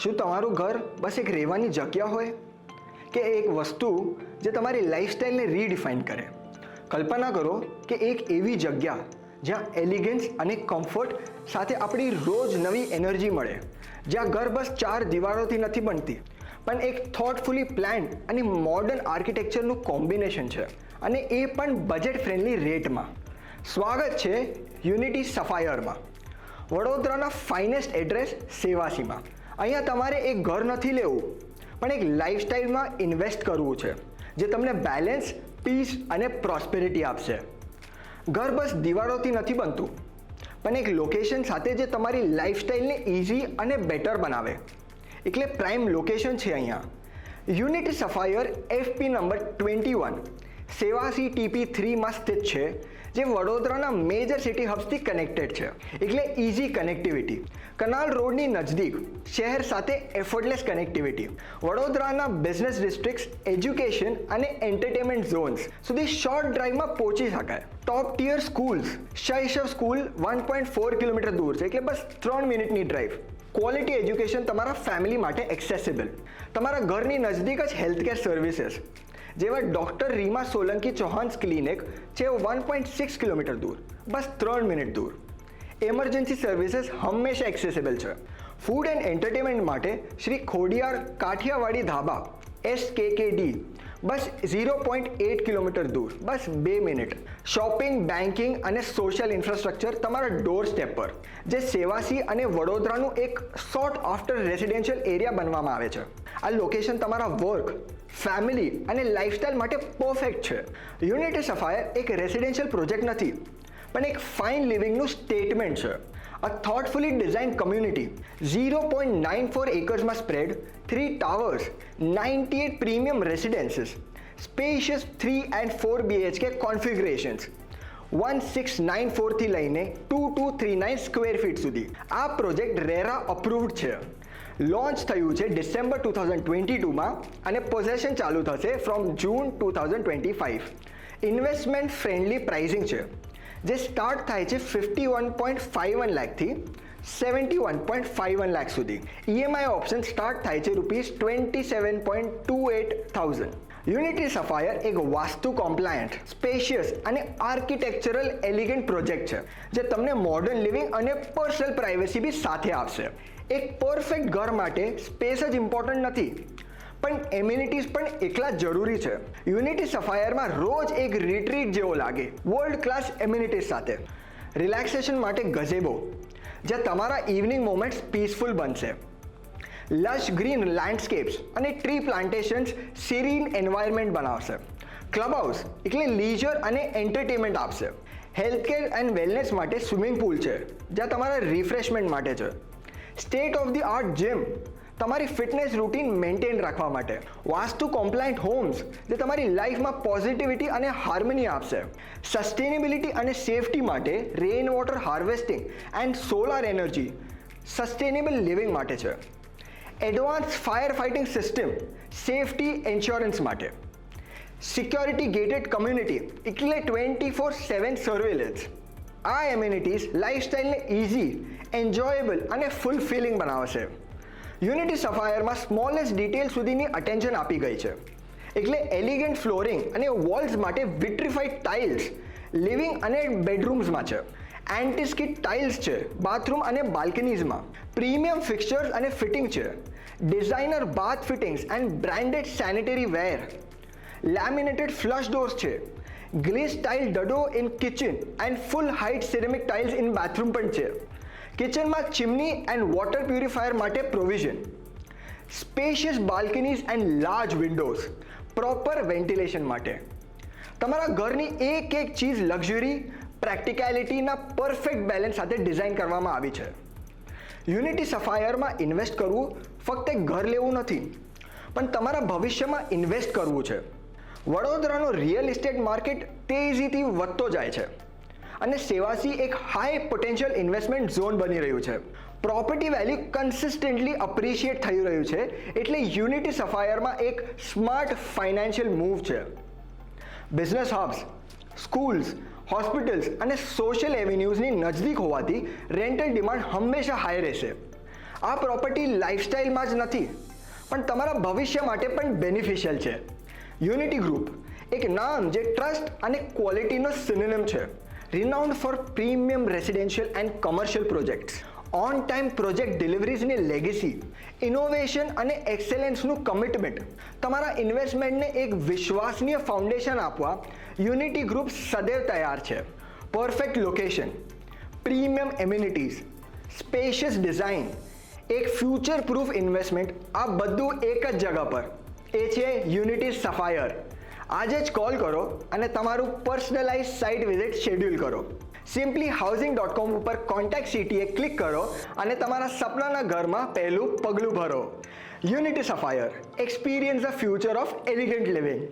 શું તમારું ઘર બસ એક રહેવાની જગ્યા હોય કે એક વસ્તુ જે તમારી લાઈફસ્ટાઈલને રીડિફાઇન કરે? કલ્પના કરો કે એક એવી જગ્યા જ્યાં એલિગન્સ અને કમ્ફર્ટ સાથે આપણી રોજ નવી એનર્જી મળે, જ્યાં ઘર બસ 4 દિવાલોથી નથી બનતી પણ એક થોટફુલી પ્લાન્ડ અને મોડર્ન આર્કિટેક્ચરનું કોમ્બિનેશન છે, અને એ પણ બજેટ ફ્રેન્ડલી રેટમાં. સ્વાગત છે યુનિટી સફાયરમાં, વડોદરાના ફાઇનેસ્ટ એડ્રેસ સેવાસીમાં. અહીંયા તમારે એક ઘર નથી લેવું પણ એક લાઈફસ્ટાઈલમાં ઇન્વેસ્ટ કરવું છે જે તમને બેલેન્સ, પીસ અને પ્રોસ્પેરિટી આપશે. ઘર બસ દિવાળોથી નથી બનતું પણ એક લોકેશન સાથે જે તમારી લાઈફસ્ટાઈલને ઇઝી અને બેટર બનાવે. એટલે પ્રાઇમ લોકેશન છે અહીંયા. Unity Sapphire FP number 21 Sevasi TP3માં સ્થિત છે, જે વડોદરાના મેજર સિટી હબ્સથી કનેક્ટેડ છે. એટલે ઇઝી કનેક્ટિવિટી, કનાલ રોડની નજદીક, શહેર સાથે એફર્ટલેસ કનેક્ટિવિટી, વડોદરાના બિઝનેસ ડિસ્ટ્રિક્ટ્સ, એજ્યુકેશન અને એન્ટરટેનમેન્ટ ઝોન્સ સુધી શોર્ટ ડ્રાઈવમાં પહોંચી શકાય. Top tier schools, Shaishav school 1.4 kilometre દૂર છે, એટલે બસ 3 મિનિટની ડ્રાઈવ. ક્વોલિટી એજ્યુકેશન તમારા ફેમિલી માટે એક્સેસિબલ. તમારા ઘરની નજદીક જ હેલ્થકેર સર્વિસીસ જેવા ડૉક્ટર રીમા સોલંકી ચૌહાન્સ ક્લિનિક છે 1.6 કિલોમીટર દૂર, બસ 3 મિનિટ દૂર. એમરજન્સી સર્વિસીસ હંમેશા એક્સેસિબલ છે. ફૂડ એન્ડ એન્ટરટેનમેન્ટ માટે શ્રી ખોડિયાર કાઠિયાવાડી ધાબા SKKD બસ 0.8 કિલોમીટર દૂર, બસ 2 મિનિટ. શોપિંગ, બેન્કિંગ અને સોશિયલ ઇન્ફ્રાસ્ટ્રક્ચર તમારા ડોર સ્ટેપ પર, જે સેવાસી અને વડોદરાનું એક સોર્ટ આફ્ટર રેસિડેન્શિયલ એરિયા બનવામાં આવે છે. આ લોકેશન તમારા વર્ક, ફેમિલી અને લાઇફસ્ટાઇલ માટે પરફેક્ટ છે. યુનિટી સફાયર એક રેસિડેન્શિયલ પ્રોજેક્ટ નથી પણ એક ફાઇન લિવિંગનું સ્ટેટમેન્ટ છે. અ થોટફુલી ડિઝાઇન કમ્યુનિટી, 0.94 એકર્સમાં spread, 3 towers, 98 premium residences, spacious 3 and 4 BHK configurations, 1694 થી લઈને 2239 સ્ક્વેર ફીટ સુધી. આ પ્રોજેક્ટ રેરા અપ્રુવ્ડ છે. લોન્ચ થયું છે ડિસેમ્બર 2022માં અને પોઝેશન ચાલુ થશે from June 2025. Investment friendly pricing છે, જે સ્ટાર્ટ થાય છે 51.51 લાખથી 71.51 લાખ સુધી. EMI ઓપ્શન સ્ટાર્ટ થાય છે ₹27.28,000. યુનિટી સફાયર એક વાસ્તુ કોમ્પ્લાયન્ટ, સ્પેશિયસ અને આર્કિટેક્ચરલ એલિગન્ટ પ્રોજેક્ટ છે, જે તમને મોડર્ન લિવિંગ અને પર્સનલ પ્રાઇવસી બી સાથે આપશે. એક પરફેક્ટ ઘર માટે સ્પેસ જ ઇમ્પોર્ટન્ટ નથી પણ એમ્યુનિટીઝ પણ એટલા જરૂરી છે. યુનિટી સફાયરમાં રોજ એક રિટ્રીટ જેવો લાગે, વર્લ્ડ ક્લાસ એમ્યુનિટીઝ સાથે. રિલેક્સેશન માટે ગઝેબો, જ્યાં તમારા ઇવનિંગ મોમેન્ટ્સ પીસફુલ બનશે. લશ ગ્રીન લેન્ડસ્કેપ્સ અને ટ્રી પ્લાન્ટેશન્સ સિરીન એન્વાયરમેન્ટ બનાવશે. ક્લબ હાઉસ એટલે લીઝર અને એન્ટરટેનમેન્ટ આપશે. હેલ્થકેર એન્ડ વેલનેસ માટે સ્વિમિંગ પુલ છે, જ્યાં તમારા રિફ્રેશમેન્ટ માટે છે. State of the art gym, તમારી ફિટનેસ રૂટીન મેન્ટેન રાખવા માટે. વાસ્તુ કોમ્પ્લાયન્ટ હોમ્સ, જે તમારી લાઈફમાં પોઝિટિવિટી અને હાર્મની આપશે. સસ્ટેનેબિલિટી અને સેફટી માટે rain water harvesting and solar energy sustainable living માટે છે. Advance fire fighting system, safety insurance માટે. સિક્યોરિટી ગેટેડ કમ્યુનિટી એટલે 24/7 સર્વેલન્સ. આ એમ્યુનિટીઝ લાઈફસ્ટાઈલને ઇઝી, એન્જોયેબલ અને ફૂલફિલિંગ બનાવશે. યુનિટી સફાયરમાં સ્મોલેસ્ટ ડિટેલ સુધીની અટેન્શન આપી ગઈ છે. એટલે એલિગન્ટ ફ્લોરિંગ અને વોલ્સ માટે વિટ્રિફાઈડ ટાઇલ્સ લિવિંગ અને બેડરૂમ્સમાં છે. એન્ટી-સ્કિડ ટાઇલ્સ છે બાથરૂમ અને બાલ્કનીઝમાં. પ્રીમિયમ ફિક્સચર્સ અને ફિટિંગ છે. Designer bath fittings and branded sanitary ware. Laminated flush doors છે. Glaze tile dado in kitchen and full height ceramic tiles in bathroom પણ છે. કિચનમાં ચિમની એન્ડ વોટર પ્યુરિફાયર માટે provision. Spacious balconies and large windows proper ventilation માટે. તમારા ઘરની એક એક ચીજ લક્ઝરી, પ્રેક્ટિકાલિટીના પરફેક્ટ બેલેન્સ સાથે ડિઝાઇન કરવામાં આવી છે. યુનિટી સફાયરમાં ઇન્વેસ્ટ કરવું ફક્ત એક ઘર લેવું નથી પણ તમારા ભવિષ્યમાં ઇન્વેસ્ટ કરવું છે. વડોદરાનો રિયલ એસ્ટેટ માર્કેટ તેજીથી વધતો જાય છે અને સેવાસી એક હાઈ પોટેન્શિયલ ઇન્વેસ્ટમેન્ટ ઝોન બની રહ્યું છે. પ્રોપર્ટી વેલ્યુ કન્સિસ્ટન્ટલી અપ્રિશિએટ થઈ રહ્યું છે, એટલે યુનિટી સફાયરમાં એક સ્માર્ટ ફાઇનાન્શિયલ મૂવ છે. બિઝનેસ હબ્સ, સ્કૂલ્સ, હોસ્પિટલ્સ અને સોશિયલ એવન્યુઝની નજદીક હોવાથી રેન્ટલ ડિમાન્ડ હંમેશા હાઈ રહેશે. આ પ્રોપર્ટી લાઇફસ્ટાઇલમાં જ નથી પણ તમારા ભવિષ્ય માટે પણ બેનિફિશિયલ છે. યુનિટી ગ્રુપ એક નામ જે ટ્રસ્ટ અને ક્વોલિટીનો સિનોનિમ છે. Renowned for premium residential and commercial projects, on time project ડિલિવરીઝની લેગેસી, ઇનોવેશન અને એક્સેલન્સનું કમિટમેન્ટ, તમારા ઇન્વેસ્ટમેન્ટને એક વિશ્વસનીય ફાઉન્ડેશન આપવા યુનિટી ગ્રુપ સદૈવ તૈયાર છે. Perfect location, premium amenities, spacious design, એક ફ્યુચર પ્રૂફ ઇન્વેસ્ટમેન્ટ, આ બધું એક જ જગા પર. એ છે યુનિટી સફાયર. આજે જ કોલ કરો અને તમારું પર્સનલાઇઝ સાઇટ વિઝિટ શેડ્યુલ કરો. simplyhousing.com ઉપર કોન્ટેક્ટ સિટીએ ક્લિક કરો અને તમારા સપનાના ઘરમાં પહેલું પગલું ભરો. Unity sapphire, experience the future of elegant living.